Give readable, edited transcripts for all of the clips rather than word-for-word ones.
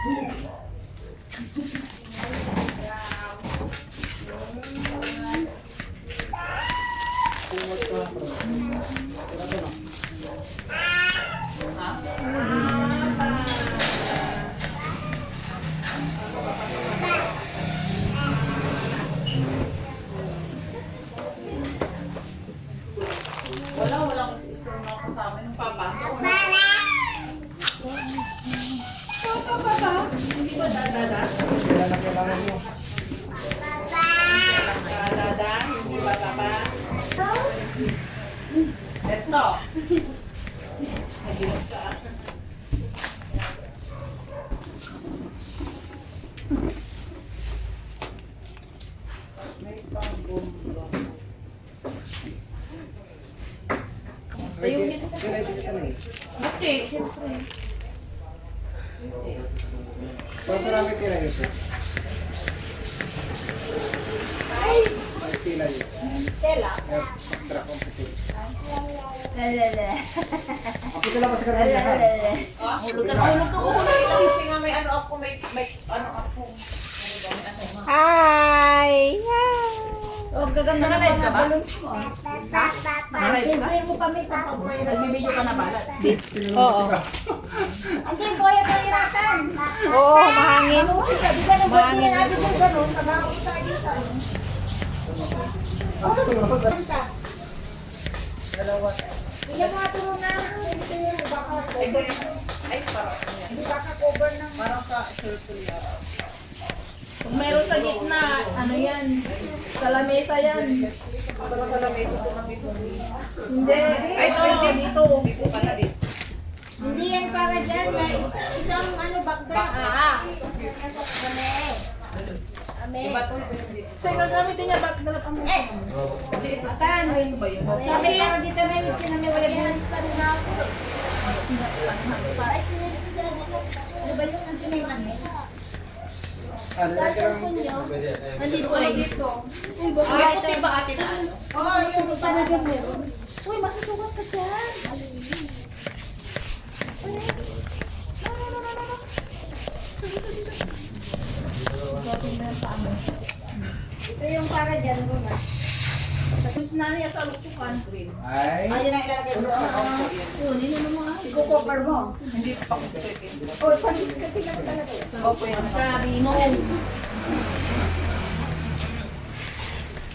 Wala ko sister na kasama ng papa. Papa, hindi ba dadada? Kailan na kailangan mo? Dadada, hindi ba papa? Eto. Nagilip ka. May pang-bomba. Ayun dito. Okay, siyempre. Pag marami tira ito. Ay! May tila yun. Tela. Extra complicated. Lelele. Ito lang kasi karami na. Hulog ka. Kasi nga may ano ako, may ano ako. Hi! Oh, gaganda na mga balloons mo. Nakalive mo kami kapag nagbibideo ka na balat. Oo. Hindi po yung kahiratan. Oo, mahangin. Di ba nung birthday na natin yung gano'n, nag-ako sa dito. Dalawa. Hindi mga tulong na. Ay, parang. Hindi baka cover ng. Parang sa circular. Kung meron sa gitna, ano yan? Sa lamesa yan. Sa lamesa ko na dito. Hindi. Ay, ito dito. Dito pala dito. Hindi yan para dyan. Ito ang ano, background. Ame. Sige, gagamitin niya background ang mga. Atan. Ba yun? Sabi para dito na yung sinamiwala buwis pa rin ako. Ano ba yung nandiyan na yung Ano na kailangan mo? nandito ay dito. Uy, bakit puti ba ate na ano? Oo, yung panagin meron. Uy, masusugat ka dyan. Uy, ito yung para dyan, Rona. Naniya sa lukukan, green. Ay. Ayun ang ilalagay mo. Yun, yun yung mga i-cover mo. Hindi pa ko pwede. O, pandiskati ka na talaga. Opo yan. Karino.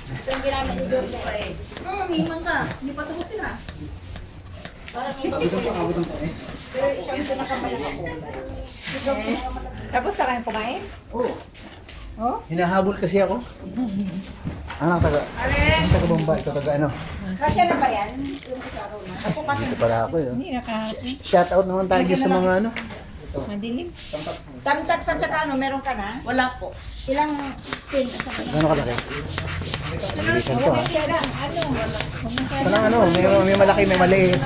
Ito yung ginamit ni Dordo ka eh. Himang ka. Hindi pa tukot sila. Parang may Ito pa ako dito eh. pero siyempre nakapalang ako. Tapos ka kayong kumain? Oo. Oh? Hinahabol kasi ako. Ang taga Bombay, ito taga ano. Kasya na ba yan? Yung isa raw na. Ako kasi. Ito pala ako yun. Hindi nakahati. Shout out naman tayo sa mga ano. Madilim. Tamtag sa tsaka ano, meron ka na? Wala po. Ilang pin? Gano'n kalaki? Bilisan to ha. Ano? Parang ano, may malaki, may maliit.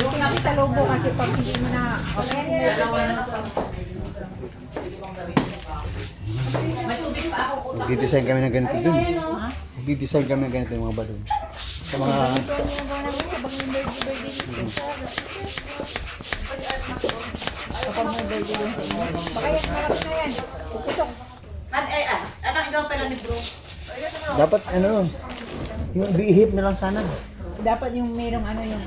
Doon kami sa lobo kasi pag hindi mo na... Okay, Magdi-design kami ng ganito dun. Magdi-design kami ng ganito yung mga balon. Sa mga... Baka yan, malaki na yan. Puputok. Anak, ikaw pala ni bro. Dapat ano, yung bihip na lang sana. Dapat yung merong ano yung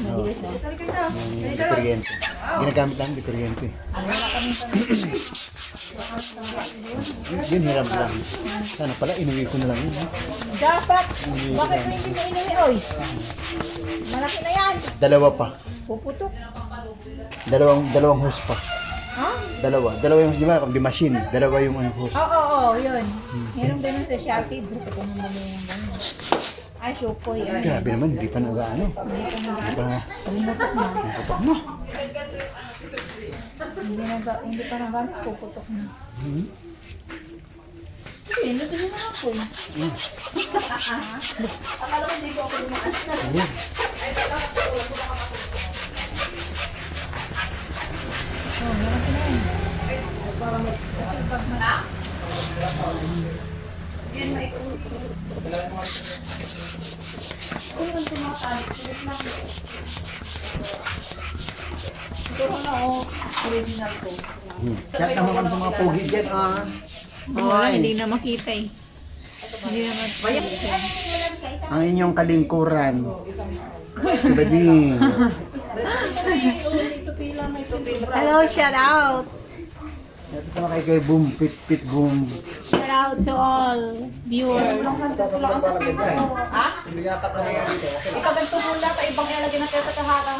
mabilis na. Yung kuryente. Ginagamit lang yung kuryente. Yun, hirap lang. Sana pala, inuwi ko na lang yun. Ha? Dapat! Bakit mo hindi mo inuwi, oy? Malaki na yan. Dalawa pa. Puputok. Dalawang hose pa. Ha? Dalawa yung, di machine. Dalawa yung ano, hose. Oo, yun. Merong ganun sa Shopee. Gusto ko nang bumili ng ganun. Ay, Shokoy. Grabe naman, hindi pa nag-ano. Hindi pa Pumutok na. nakapak na. Hindi pa nagamit, puputok na. Eh, nandun na ako eh. Akala ko hindi ko ako lumaan. Oh, malaki na yan. Yan, may ulit. Uy, ang tumatalik. Ito na oh, original to. Kaya naman kami sa mga pogi dyan, ah. Wala, hindi na makita eh. Hindi na makita. Ang inyong kalingkuran. Si Bading. Hello, shout out. Ito pa na kay Boom, Pit Boom. Shout out to all viewers. Ikaw ganito mula sa ibang ilalagay na kayo sa kahara.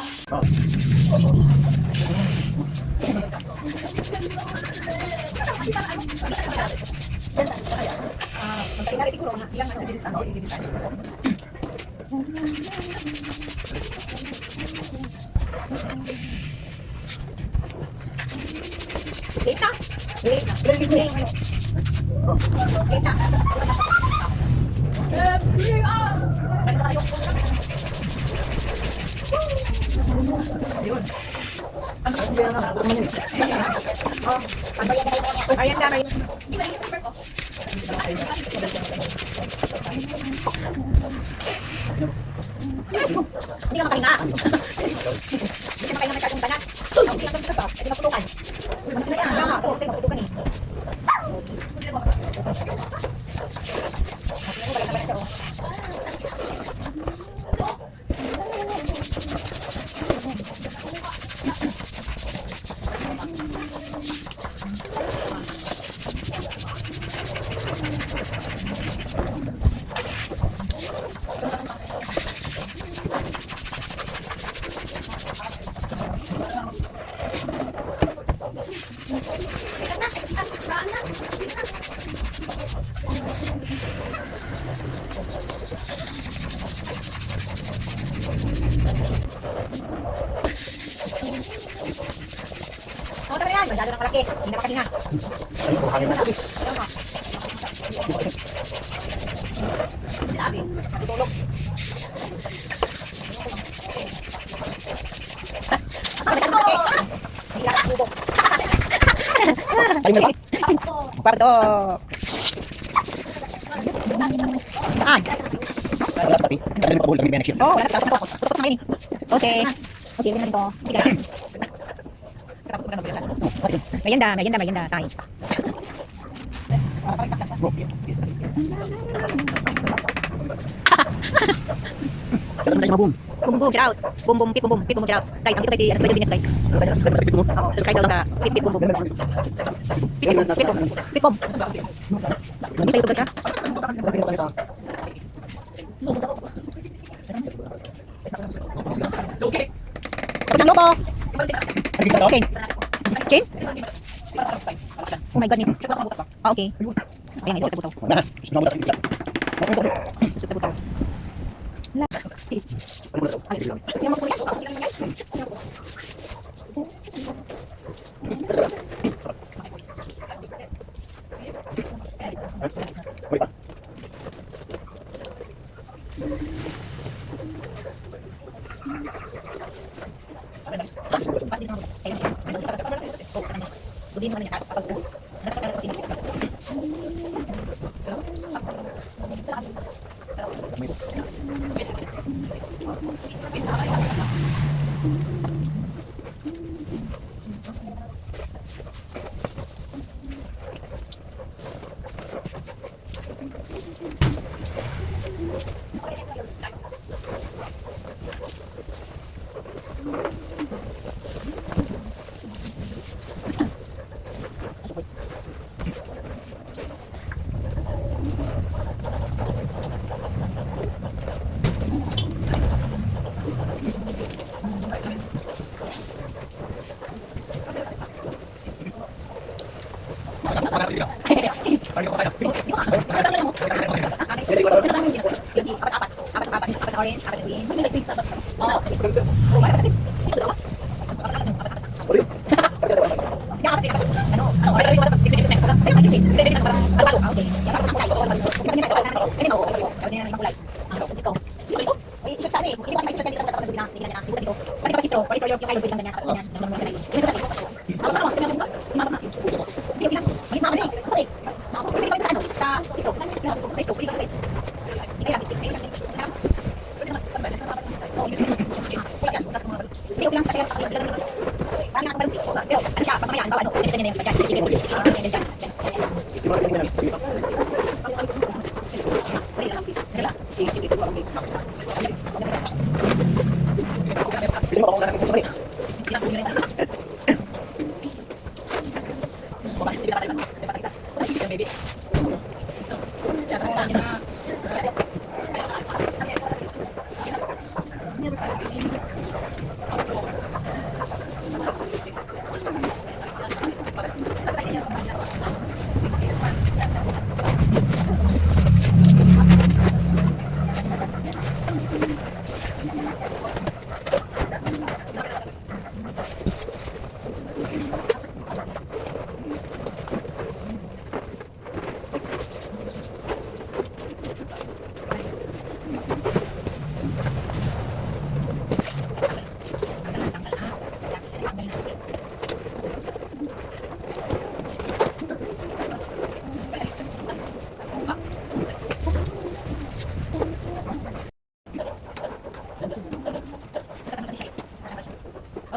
Masyado na malaki. Hindi na makahinga. Grabe. Tutulog. Pardo. Saan? Oh, wala ka. Tutok na kayo. Okay. Okay, wala nito. Merienda tayo. Boom, get out. Boom, pit boom, get out. Guys, ang ito kay Anas Bayo guys. Oo, subscribe daw sa pit boom. Pit boom. Hindi sa YouTube ka? Okay. Pagkang loko. Okay. Okay? Oh my goodness. Ah, okay. Ayan, ito sa butaw. Sa butaw.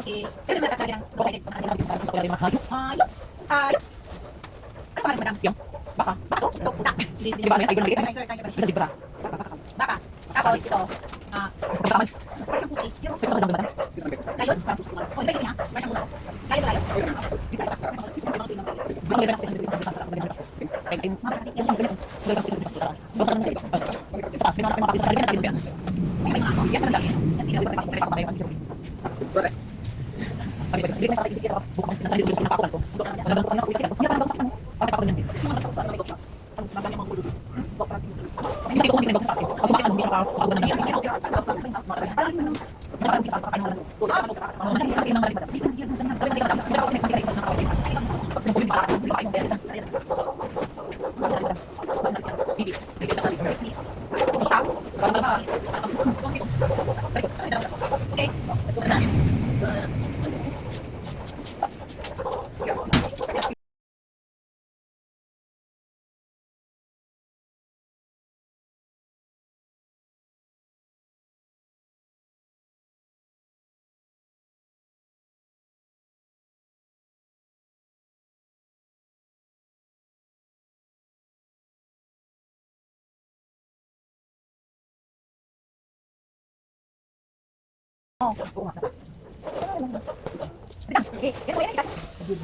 Okay. Pero may nakakaya ng go ahead. Gusto ko lang yung hayop. Hayop. Hayop. Ano ba madam? Yung baka. Baka to. Baka. Di ba may tiger na gigit? Isa zebra. Baka. Tapos ito. Pagkaman. Ito ka dang bata. Ayun. Oh, ito niya. Kayo ba kayo?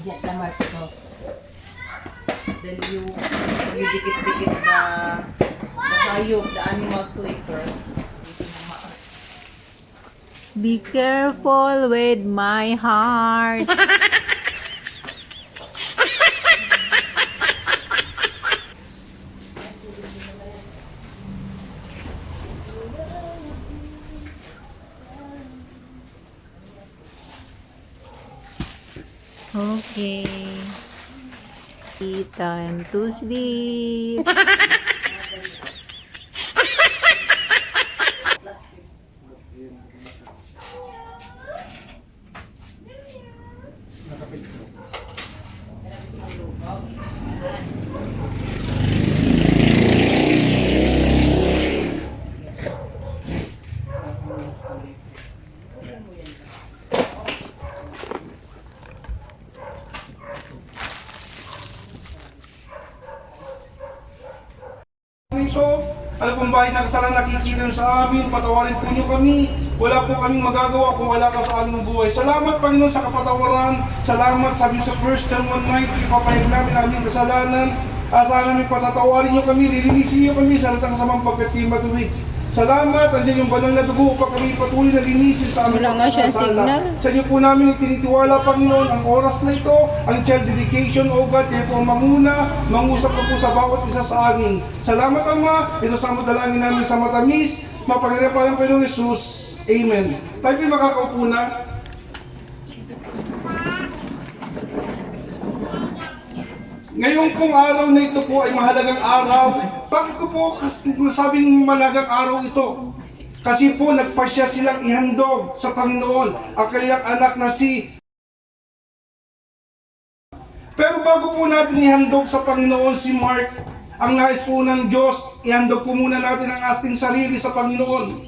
Get the marshmallows. Then you dikit-dikit the hayop, the animals later. Be careful with my heart. Okay. Time to sleep. Ito, ano pong bahay na kasalanan nakikita nyo sa amin, patawarin po nyo kami. Wala po kaming magagawa kung wala ka sa aming buhay. Salamat Panginoon sa kapatawaran. Salamat sabi sa 1 John 1:9, ipapahig namin aming kasalanan. Asahan namin patatawarin nyo kami, lilinisin nyo kami sa latang samang pagkatima tuwid. Salamat, andyan yung banal na dugo upang kami patuloy na linisin sa aming pagkakasala. Sa inyo po namin itinitiwala, Panginoon, ang oras na ito, ang child dedication, O God, kayo po manguna, mangusap po sa bawat isa sa amin. Salamat, Ama, ito sa dalangin namin sa matamis, mapagarian pa ng Panginoong Jesus. Amen. Tayo po makakaupo na. Ngayon pong araw na ito po ay mahalagang araw. Bakit ko po nasabing mahalagang araw ito? Kasi po nagpasya silang ihandog sa Panginoon ang kanilang anak na si... Pero bago po natin ihandog sa Panginoon si Mark, ang nais po ng Diyos, ihandog po muna natin ang ating sarili sa Panginoon.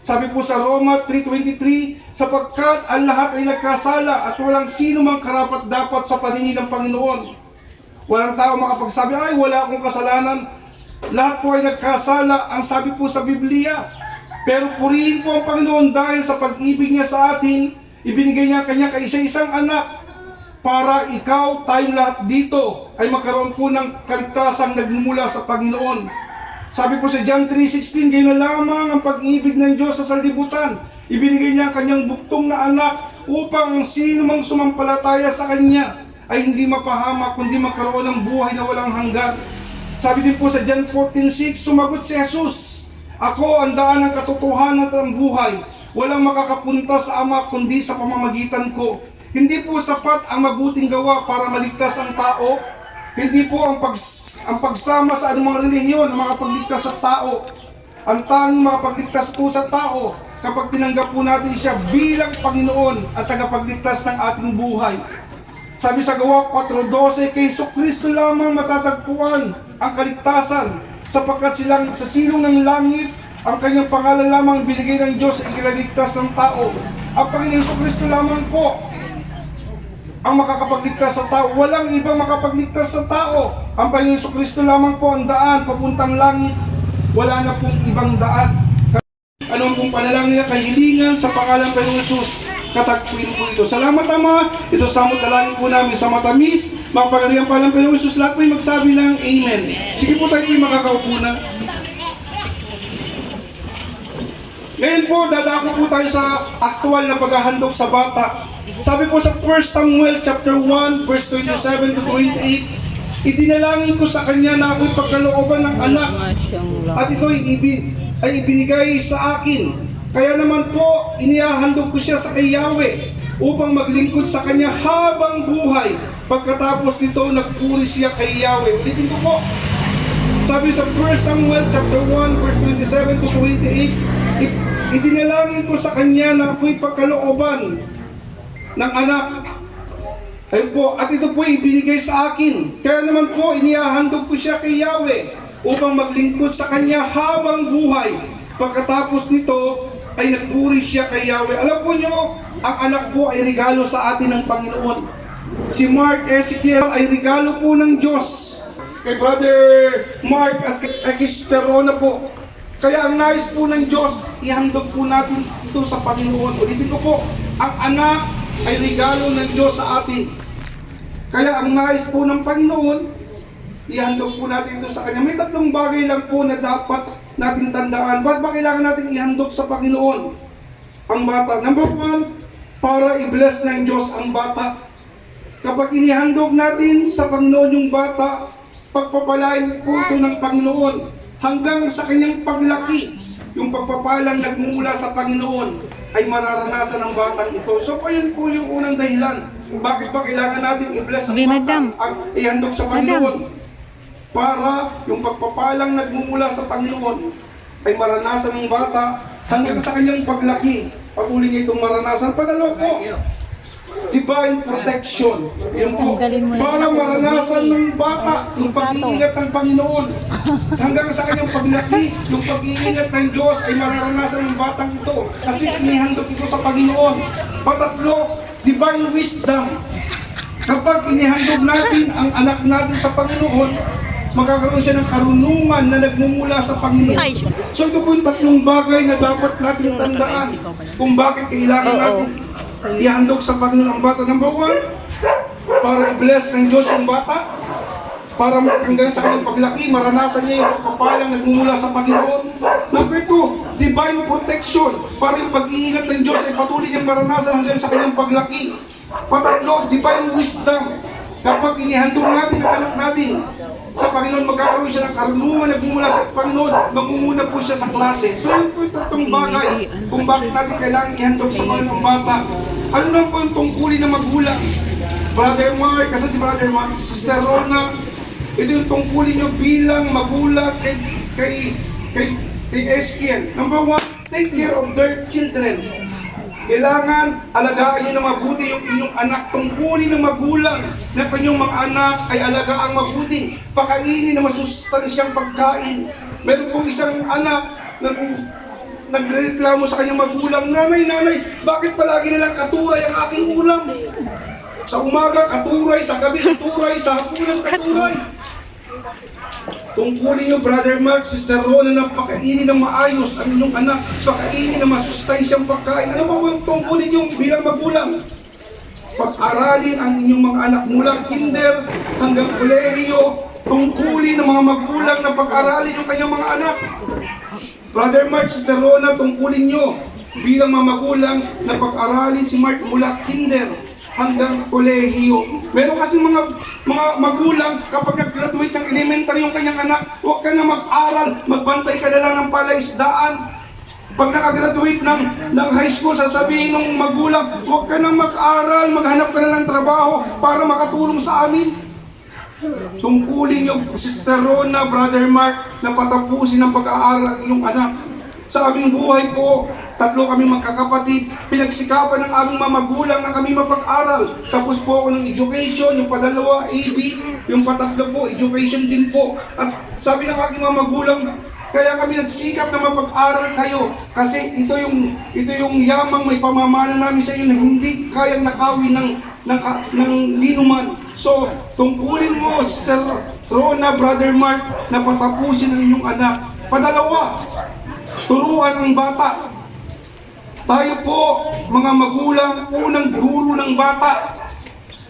Sabi po sa Roma 3:23, sapagkat ang lahat ay nagkasala at walang sino mang karapat-dapat sa paningin ng Panginoon. Walang tao makapagsabi, ay wala akong kasalanan. Lahat po ay nagkasala, ang sabi po sa Biblia. Pero purihin po ang Panginoon dahil sa pag-ibig niya sa atin, ibinigay niya kanya kaisa-isang anak para ikaw, tayong lahat dito ay magkaroon po ng kaligtasang nagmumula sa Panginoon. Sabi po sa John 3:16, gayon na lamang ang pag-ibig ng Diyos sa sanlibutan. Ibinigay niya ang kanyang buktong na anak upang ang sino mang sumampalataya sa kanya ay hindi mapahamak kundi magkaroon ng buhay na walang hanggan. Sabi din po sa John 14:6, sumagot si Jesus, ako ang daan ng katotohanan at ang buhay. Walang makakapunta sa Ama kundi sa pamamagitan ko. Hindi po sapat ang mabuting gawa para maligtas ang tao. Hindi po ang pagsama sa anumang relihiyon ang makapagligtas sa tao. Ang tanging makapagligtas po sa tao kapag tinanggap po natin siya bilang Panginoon at tagapagligtas ng ating buhay. Sabi sa Gawa 4:12, kay Jesucristo lamang matatagpuan ang kaligtasan, sapagkat silang sa silong ng langit, ang kanyang pangalan lamang binigay ng Diyos ang ilaligtas ng tao. Ang Panginoon Jesucristo lamang po ang makakapagligtas sa tao. Walang ibang makapagligtas sa tao. Ang Panginoon Jesucristo lamang po ang daan papuntang langit. Wala na pong ibang daan. Ano pong panalangin na kahilingan sa pangalan ng Panginoon Jesus, katagpuin po ito. Salamat Ama, ito samot dalangin po namin sa matamis, mapagalihan pa ng Panginoon Jesus. Lahat po yung magsabi ng Amen. Sige po tayo po yung makakaupo na. Ngayon po, dadako po tayo sa aktual na paghahandog sa bata. Sabi po sa 1 Samuel chapter 1, verse 27 to 28, idinalangin ko sa kanya na ako'y pagkalooban ng anak at ito ay ibinigay sa akin. Kaya naman po, inihahandog ko siya sa kay Yahweh upang maglingkod sa kanya habang buhay. Pagkatapos nito, nagpuri siya kay Yahweh. Ulitin ko po. Sabi sa 1 Samuel chapter 1, verse 27 to 28, idinalangin ko sa kanya na ako'y pagkalooban ng anak. Ayun po, at ito po ibinigay sa akin. Kaya naman po, inihahandog ko siya kay Yahweh upang maglingkod sa kanya habang buhay. Pagkatapos nito, ay nagpuri siya kay Yahweh. Alam po nyo, ang anak po ay regalo sa atin ng Panginoon. Si Mark Ezekiel ay regalo po ng Diyos kay Brother Mark at kay Sister Rona po. Kaya ang nais po ng Diyos, ihandog po natin ito sa Panginoon. Ulitin ko po, ang anak ay regalo ng Diyos sa atin. Kaya ang nais po ng Panginoon, ihandog po natin ito sa Kanya. May tatlong bagay lang po na dapat natin tandaan. Ba't ba kailangan natin ihandog sa Panginoon ang bata? Number 1, para i-bless ng Diyos ang bata. Kapag inihandog natin sa Panginoon yung bata, pagpapalain po ito ng Panginoon hanggang sa kanyang paglaki. Yung pagpapalang nagmumula sa Panginoon ay mararanasan ng batang ito. So, ayun po yung unang dahilan. Bakit ba kailangan natin i-bless ang bata, ang ihandog sa Panginoon? Para yung pagpapalang nagmumula sa Panginoon ay maranasan ng bata hanggang sa kanyang paglaki. Patuloy niya itong maranasan. Pangalawa po, divine protection. Yan po, para maranasan ng bata yung pag-iingat ng Panginoon. Hanggang sa kanyang paglaki, yung pag-iingat ng Diyos ay mararanasan ng batang ito. Kasi inihandog ito sa Panginoon. Patatlo, divine wisdom. Kapag inihandog natin ang anak natin sa Panginoon, magkakaroon siya ng karunungan na nagmumula sa Panginoon. So ito po yung tatlong bagay na dapat natin tandaan kung bakit kailangan natin ihandog sa Panginoon ang bata. Number 1, para i-bless ng Diyos yung bata, para hanggang sa kanyang paglaki, maranasan niya yung pagpapalang nagmumula sa Panginoon. Number 2, divine protection, para yung pag-iingat ng Diyos ay patuloy niyang maranasan hanggang sa kanyang paglaki. Patatlo, divine wisdom, kapag inihandog natin ang anak natin sa Panginoon, magkakaroon siya ng karunungan nagmumula sa Panginoon, magmumuna po siya sa klase. So yun po yung tatlong bagay kung bakit natin kailangan ihandog sa Panginoon ang bata. Ano naman po yung tungkulin ng magulang? Brother Mark, kasi si Brother Mark, Sister Rona, ito yung tungkulin nyo bilang magulang kay Ezekiel. Number 1, take care of their children. Kailangan alagaan nyo na mabuti yung inyong anak. Tungkulin ng magulang na kanyang mga anak ay alagaang mabuti. Pakainin na masustansyang pagkain. Meron pong isang anak nagreklamo sa kanyang magulang, nanay, bakit palagi nilang katuray ang aking ulam? Sa umaga, katuray, sa gabi, katuray, sa hapunan, katuray. Tungkulin niyo, Brother Mark, Sister Rona, na pakainin ng maayos ang inyong anak, pakainin ng masustansyang pagkain. Ano ba yung tungkulin niyo bilang magulang? Pag-aralin ang inyong mga anak mula kinder hanggang kolehiyo, tungkulin ng mga magulang na pag-aralin yung kanyang mga anak. Brother Mark, Sister Rona, tungkulin nyo bilang mga magulang na pag-aralin si Mark mula kinder hanggang kolehiyo. Meron kasi mga magulang, kapag nag-graduate ng elementary yung kanyang anak, huwag ka na mag-aral, magbantay ka na lang ng palaisdaan. Pag nakagraduate ng high school, sasabihin ng magulang, huwag ka na mag-aral, maghanap ka na ng trabaho para makatulong sa amin. Tungkulin niyo, Sister Rona, Brother Mark, na patapusin ang pag-aaral ng inyong anak. Sa aming buhay po, 3 kami magkakapatid, pinagsikapan ng aming mga magulang na kami mapag-aral. Tapos po ako ng education, yung pa-2, AB, yung pa-3 po, education din po. At sabi ng aking mga magulang, kaya kami nagsikap na mapag-aral kayo kasi ito yung yamang may pamamana namin sa inyo na hindi kayang nakawin ng linuman. So, tungkulin mo, Sister Rona, Brother Mark, na patapusin ang inyong anak. 2, turuan ang bata. Tayo po, mga magulang, unang guro ng bata.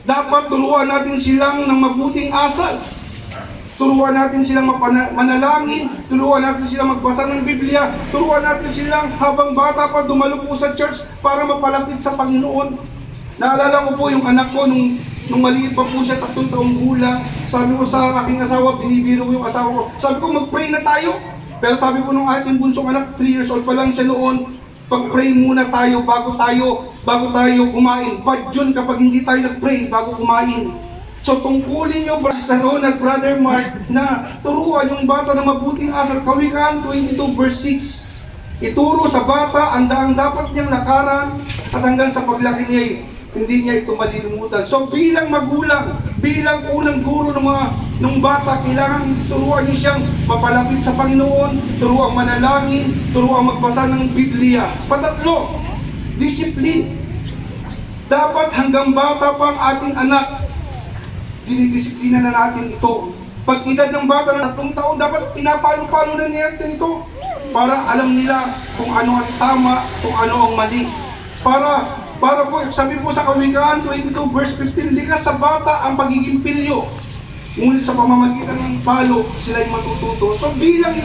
Dapat turuan natin silang ng mabuting asal. Turuan natin silang manalangin, turuan natin silang magbasa ng Biblia, turuan natin silang habang bata pa dumalo po sa church para mapalapit sa Panginoon. Naalala ko po yung anak ko nung maliit pa po siya, 3 taong gulang. Sabi ko sa aking asawa, binibiro ko yung asawa ko, sabi ko mag-pray na tayo. Pero sabi ko nung aking bunsong anak, 3 years old pa lang siya noon, pag-pray muna tayo bago tayo kumain. Bad yun kapag hindi tayo nag-pray bago kumain. So tungkulin niyo, Sister Rona at Brother Mark, na turuan yung bata ng mabuting asal. Kawikaan 22 verse 6. Ituro sa bata ang daang dapat niyang lakaran at hanggang sa paglaki niya, hindi niya ito malilimutan. So bilang magulang, bilang unang guro ng bata, kailangan turuan niyo siyang mapalapit sa Panginoon, turuan manalangin, turuan magbasa ng Biblia. 3, discipline. Dapat hanggang bata pa ang ating anak, dinidisiplina na natin ito. Pag edad ng bata na 3 taon, dapat pinapalo-palo na natin ito para alam nila kung ano ang tama, kung ano ang mali. Para po, sabi po sa Kawikaan 22 verse 15, likas sa bata ang pagiging pilyo, ngunit sa pamamagitan ng palo, sila ay matututo. So bilang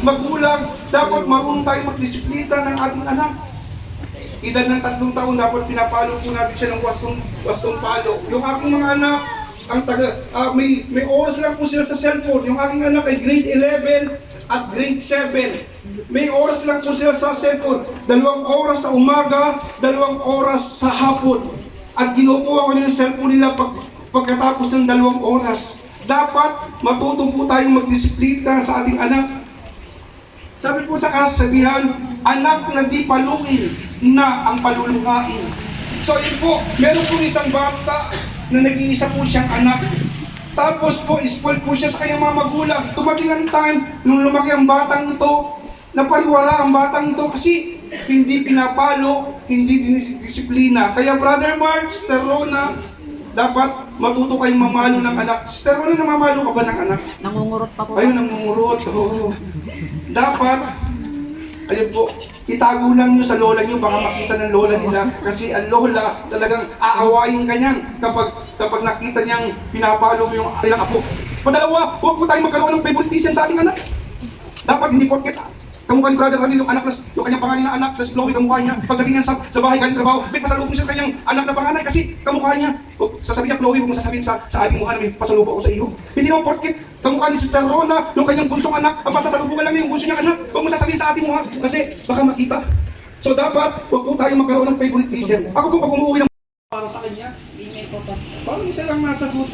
magulang, dapat marunong tayo magdisiplina ng ating anak. Edad ng 3 taon, dapat pinapalo po natin siya ng wastong palo. Yung aking mga anak, may oras lang po sila sa cellphone. Yung aking anak ay grade 11 at grade 7. May oras lang po sila sa cellphone. 2 oras sa umaga, 2 oras sa hapon. At kinukuha ko na yung cellphone nila pagkatapos ng 2 oras. Dapat matuto po tayong magdisiplina sa ating anak. Sabi po sa kasabihan, anak na di paluin, ina ang paluluhain. So yun po, meron po isang bata na nag-iisa po siyang anak. Tapos po, spoiled po siya sa kanyang mga magulang. Tumating ang time, nung lumaki ang batang ito, napariwara ang batang ito kasi hindi pinapalo, hindi dinisiplina. Kaya Brother Mark, Sister Rona, dapat matuto kayong mamalo ng anak. Sister Rona, namamalo ka ba ng anak? Nangungurot pa po. Ayun, nangungurot. Oo. Dapat, ayun po, itago lang nyo sa lola nyo, baka makita ng lola nila. Kasi ang lola talagang aawayin ka niyan kapag nakita niyang pinapalo mo yung ilang apo. 2, huwag po tayong magkaroon ng favoritism sa ating anak. Dapat hindi porket kamukha ni Brother Ramil, yung kanyang pangalan na anak, tas Chloe, kamukha niya. Pagdating niya sa bahay, galing trabaho, may pasalubong siya sa kanyang anak na panganay kasi kamukha niya. Sasabihin niya, Chloe, huwag mo sasabihin sa ating mukha na may pasalubong ako sa iyo. Hindi naman porket kamukha ni Sister Rona, yung kanyang bunsong anak, ang pasasalubungan lang yung bunso niyang anak. Huwag mo sasabihin sa ating mukha kasi baka makita. So dapat, huwag po tayong magkaroon ng favoritism. Ako po pag umuwi ng para sa kanya, parang isa lang nasagot.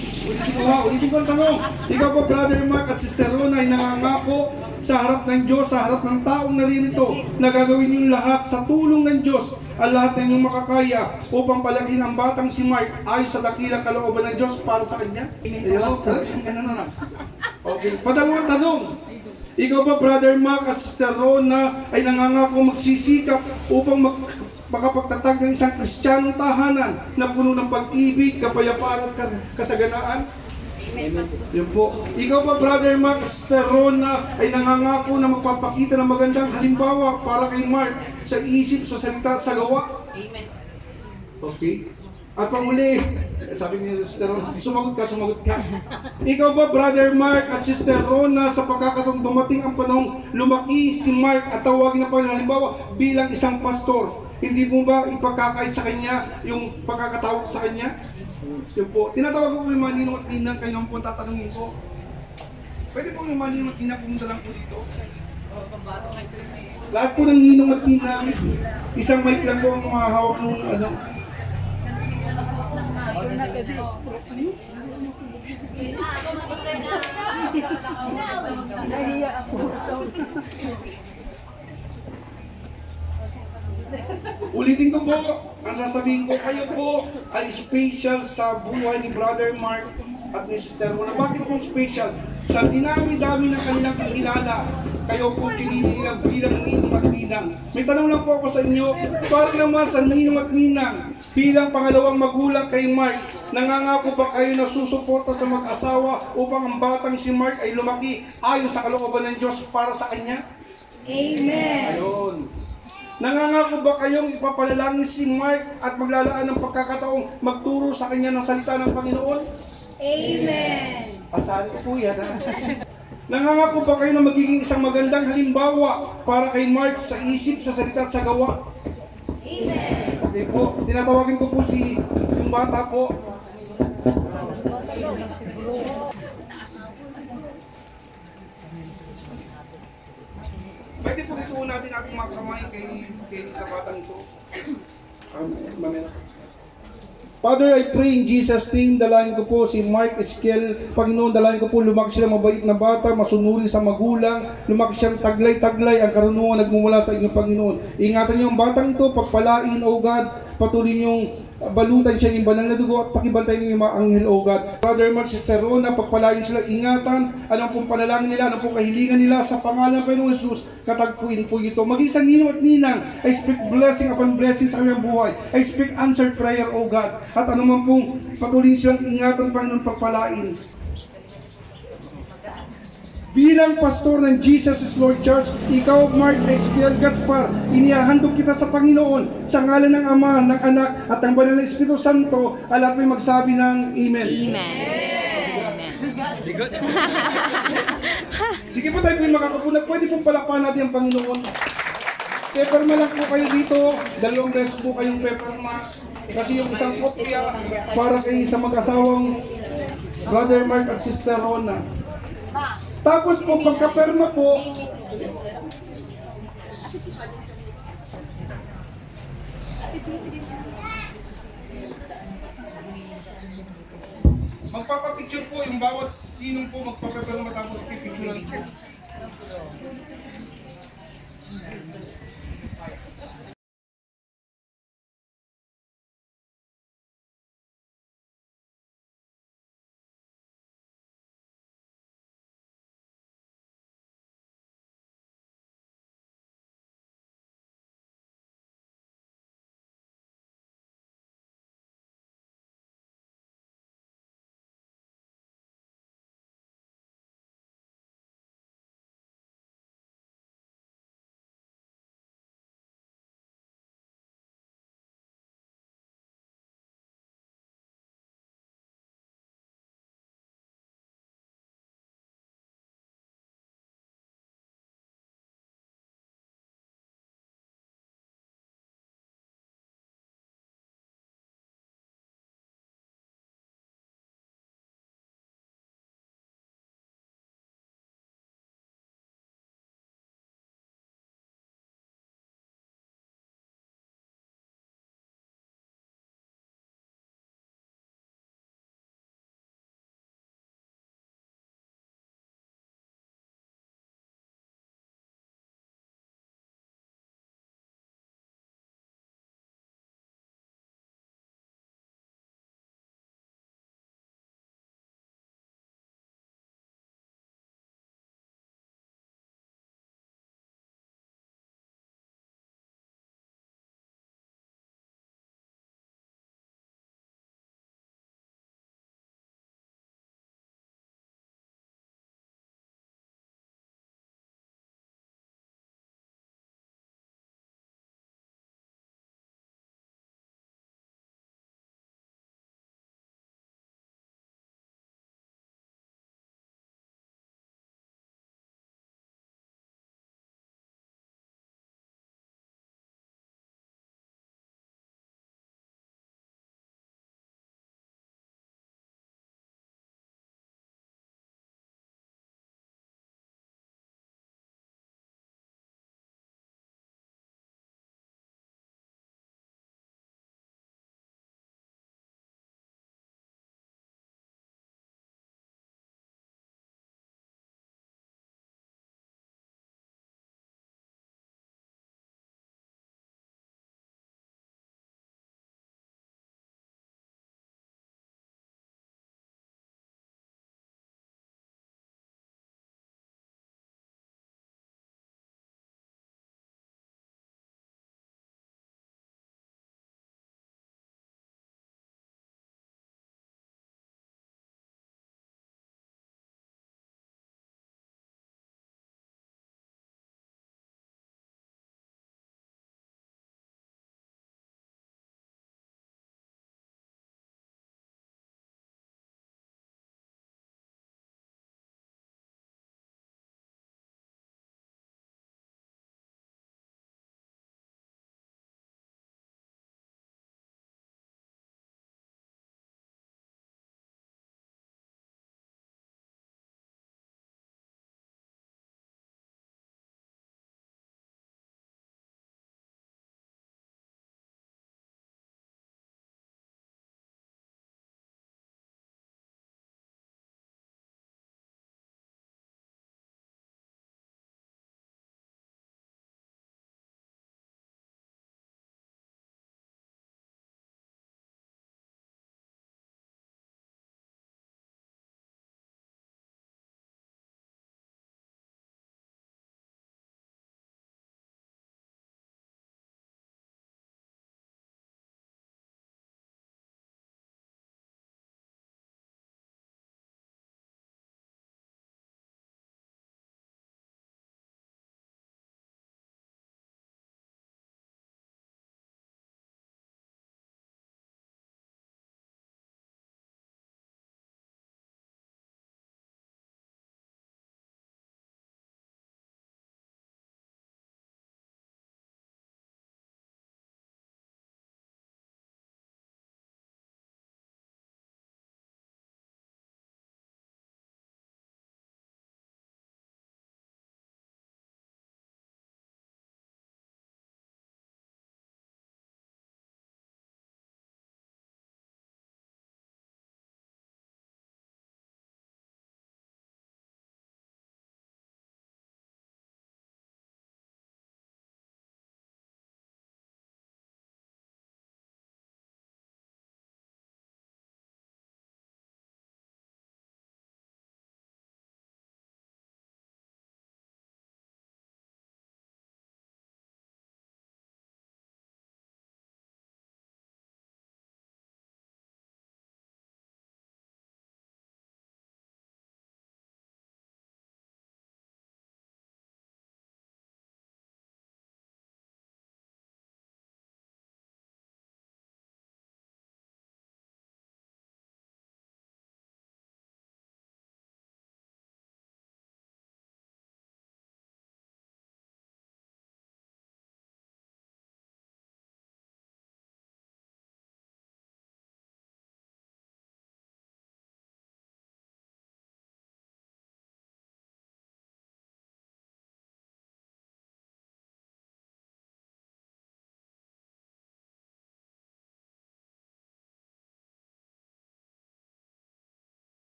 Ulitin ko ang tanong. Ikaw po, Brother Mark at Sister Rona, ay nangangako sa harap ng Diyos, sa harap ng taong naririto, na gagawin yung lahat sa tulong ng Diyos, ang lahat ng inyong makakaya upang palakihin ang batang si Mark ayon sa dakilang kalooban ng Diyos para sa kanya. Ayun, ganun na. Okay, 2 tanong. Ikaw ba, Brother Mac at Sister Rona, ay nangangako magsisikap upang makapagtatag ng isang Kristiyanong tahanan na puno ng pag-ibig, kapayapaan at kasaganaan? Yun po. Ikaw ba, Brother Mac at Sister Rona, ay nangangako na magpapakita ng magandang halimbawa para kay Mark sa isip, sa salita at sa gawa? Amen. Okay. At panghuli, sabi ni Sister Rona, sumagot ka. Ikaw ba, Brother Mark at Sister Rona, sa pagkakataong dumating ang panahong lumaki si Mark at tawagin na Panginoon, halimbawa, bilang isang pastor, hindi mo ba ipagkakait sa kanya yung pagkakatawag sa kanya? Yun po. Tinatawag ko yung mga ninong at ninang, kayo po tatanungin ko. Pwede po yung mga ninong at ninang pumunta lang po dito? Lahat po ng ninong at ninang, isang mic lang po ang mga hawak ng ano. Ulitin ko po, ang sasabihin ko, kayo po ay special sa buhay ni Brother Mark at ni Sister Rona. Bakit po special? Sa dinami-dami ng kanilang kilala, kayo po pinili nilang bilang ninong at ninang. May tanong lang po ako sa inyo, para naman sa ninong at ninang, bilang pangalawang magulang kay Mark, nangangako ba kayo na susuporta sa mag-asawa upang ang batang si Mark ay lumaki ayon sa kalooban ng Diyos para sa kanya? Amen. Ayun. Nangangako ba kayong ipapalalangin si Mark at maglalaan ng pagkakataong magturo sa kanya ng salita ng Panginoon? Amen. Asahan ko po yan, ha? Nangangako ba kayo na magiging isang magandang halimbawa para kay Mark sa isip, sa salita at sa gawa? Amen. Okay po, tinatawagin ko po si yung bata po. Pwede po ituon natin ating mga kamay kay sa batang ito. Mamaya. Father, I pray in Jesus' name, dalangin ko po si Mark Ezekiel. Panginoon, dalangin ko po lumaki siya mabait na bata, masunuri sa magulang, lumaki siyang taglay-taglay ang karunungan nagmumula sa inyong Panginoon. Ingatan niyo ang batang ito, pagpalain, O God, patuloy niyong balutan siya ng banal na dugo at pakibantayin niyo yung mga anghel, O God. Brother Mark, Sister Rona, pagpalain sila, ingatan, anong pong panalangin nila, anong pong kahilingan nila, sa pangalan ng Panginoon Jesus, katagpuin po ito. Maging sa ninong at ninang, I speak blessing upon blessing sa kanyang buhay. I speak answered prayer, O God. At anuman pong patuloy silang ingatan, Panginoon, pagpalain. Bilang pastor ng Jesus is Lord Church, ikaw, Mark Ezekiel Gaspar, inihahandog kita sa Panginoon sa ngalan ng Ama, ng Anak, at ng Banal na Espiritu Santo, at lahat may magsabi ng Amen. Sige po tayo po yung makakapunag. Pwede pong palakpakan natin ang Panginoon. Pepperma lang po kayo dito. 2 beses po kayong pepperma. Kasi yung isang kopya para kayo sa mag-asawang Brother Mark at Sister Rona. Tapos po, pagkaperma po, magpapapicture po yung bawat tinong po magpapaperma tapos pipicturean po.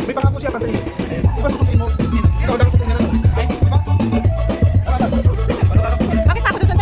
May pangako siya pa sa iyo. Di ba susutin mo? Ikaw lang susutin nila. Ay, di ba? Bakit pa ako doon?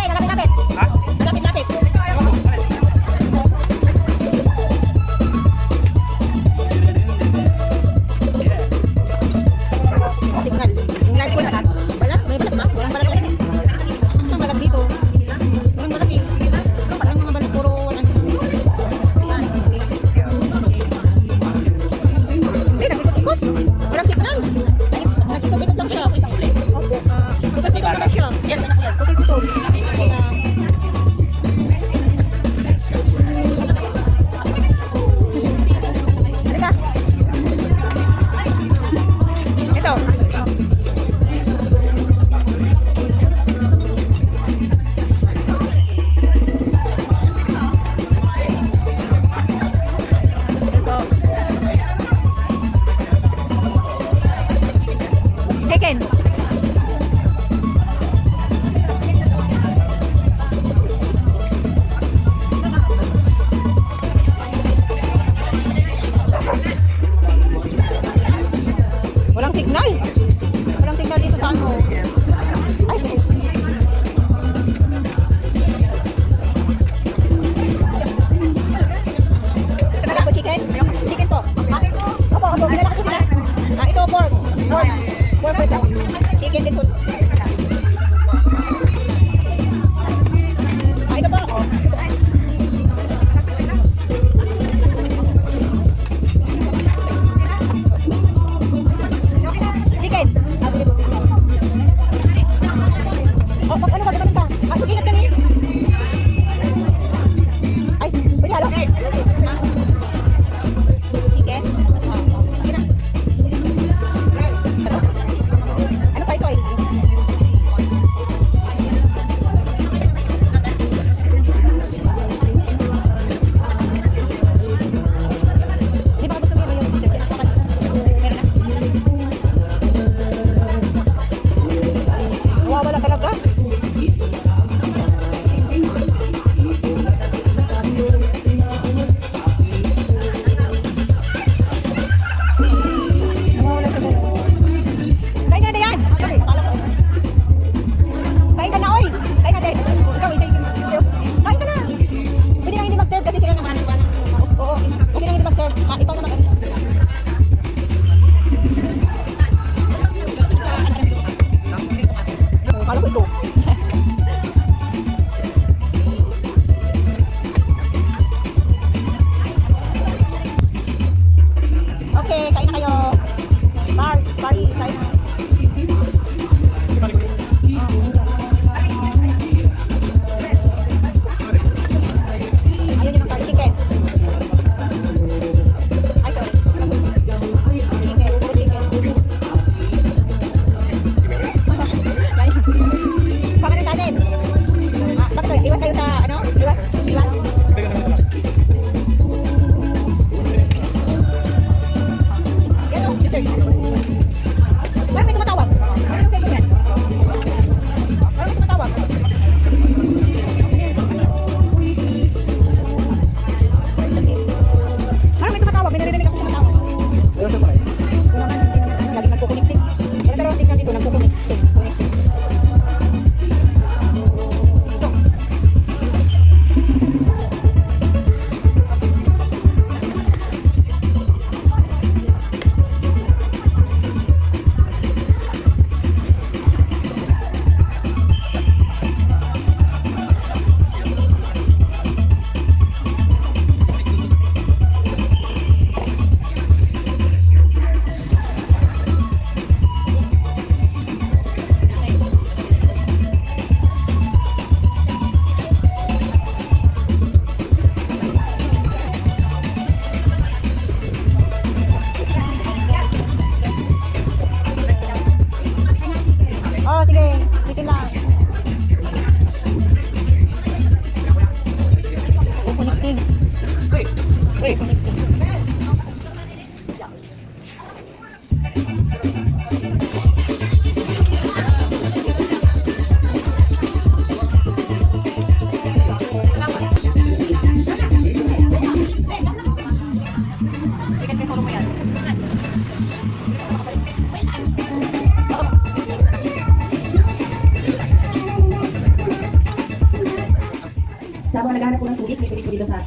Sa mga naghahanap po ng tubig, may tubig po dito sa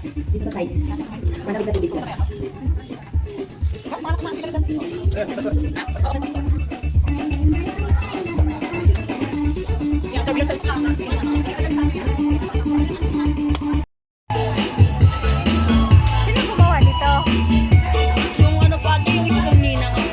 side. Manawid na tubig po. Sino gumawa nito? Yung ano pa, yung isang ninang ako.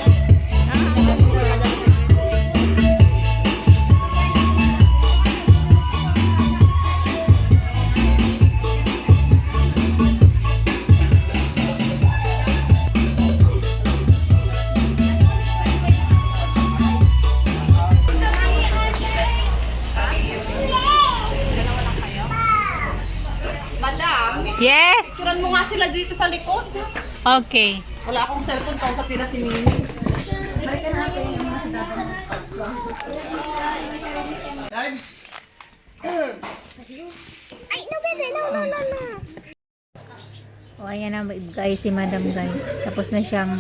Yes! Picturean mo nga sila dito sa likod. Okay. Wala akong cellphone, kausapin na si Mimi. O, ayan na guys, si Madam guys. Tapos na siyang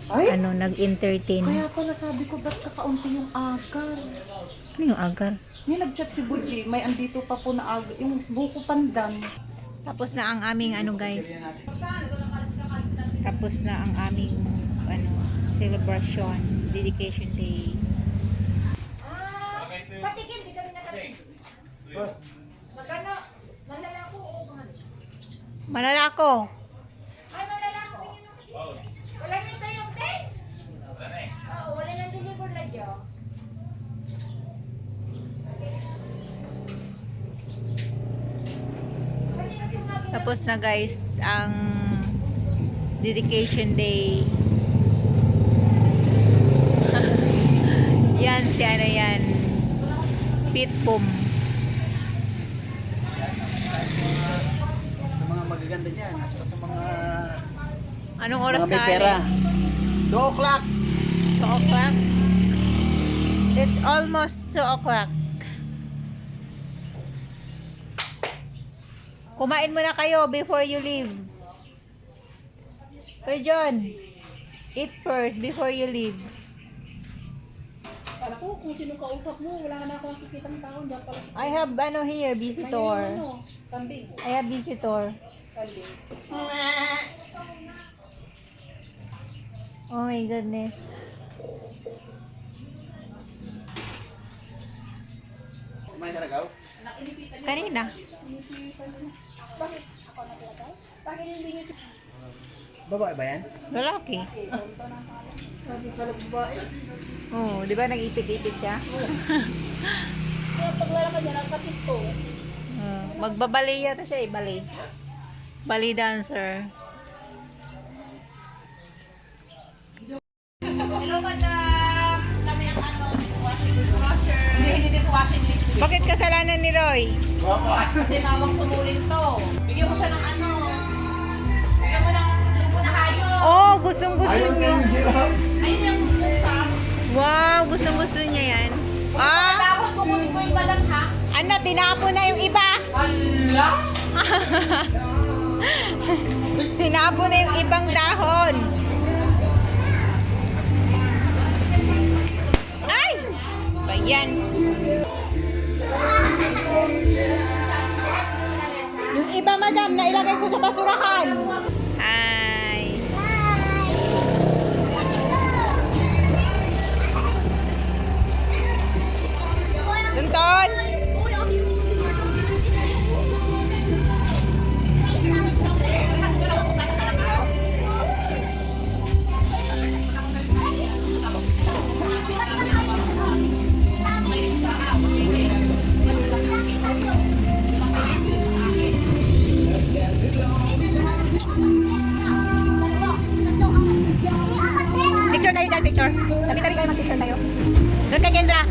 nag-entertain. Kaya pala sabi ko, ba't kakaunti yung agar? Ano yung agar? May nag-chat si Buji, may andito pa po na agar. Yung buko pandan. Tapos na ang aming guys. Tapos na ang aming celebration, dedication day. Malalako. Ay, malalako yun. Wala na kayong day? Oo, wala nang deliver na dyan. Tapos na guys ang dedication day. Yan si yan. Pitpum. Sa mga magaganda dyan, at saka sa mga Anong oras may ka? pera. 2 o'clock. 2 o'clock? It's almost 2 o'clock. Kumain muna kayo before you leave. Kuya John, eat first before you leave. Kala ko, kung sino kausap mo, wala na akong nakikita ng tao. Diyan pala. I have here, visitor. Kambing. I have visitor. Kambing. Oh my goodness. Kumain ka na, Gaw? Kanina. Bakit? Ako naglagay? Bakit hindi niya si... Babae ba yan? Lalaki. Sabi pala babae. Oh, di ba nag-ipit-ipit siya? Kaya pag wala ka dyan, ang kapit ko. Magbabali yata siya eh, ballet. Ballet dancer. Hello, madam! Kami ang dishwasher. Hindi dishwashing liquid. Bakit kasalanan ni Roy? Kasi mawag sumulin to. Bigyan mo siya ng bigyan mo ng lupo na hayop. Oh, gustong-gusto niya. Ayun yung pusa. Wow, gustong-gusto niya yan. Dahon, kukunin ko yung balang ha. Ano, tinapon na yung iba. Hala! Tinapon na yung ibang dahon. Ay! Ba yan? Yung iba, madam, na ilagay ko sa basurahan. Ay. Tunton! Picture tayo dyan, picture. Tabi-tabi kayo mag-picture tayo. Doon kay Kendra.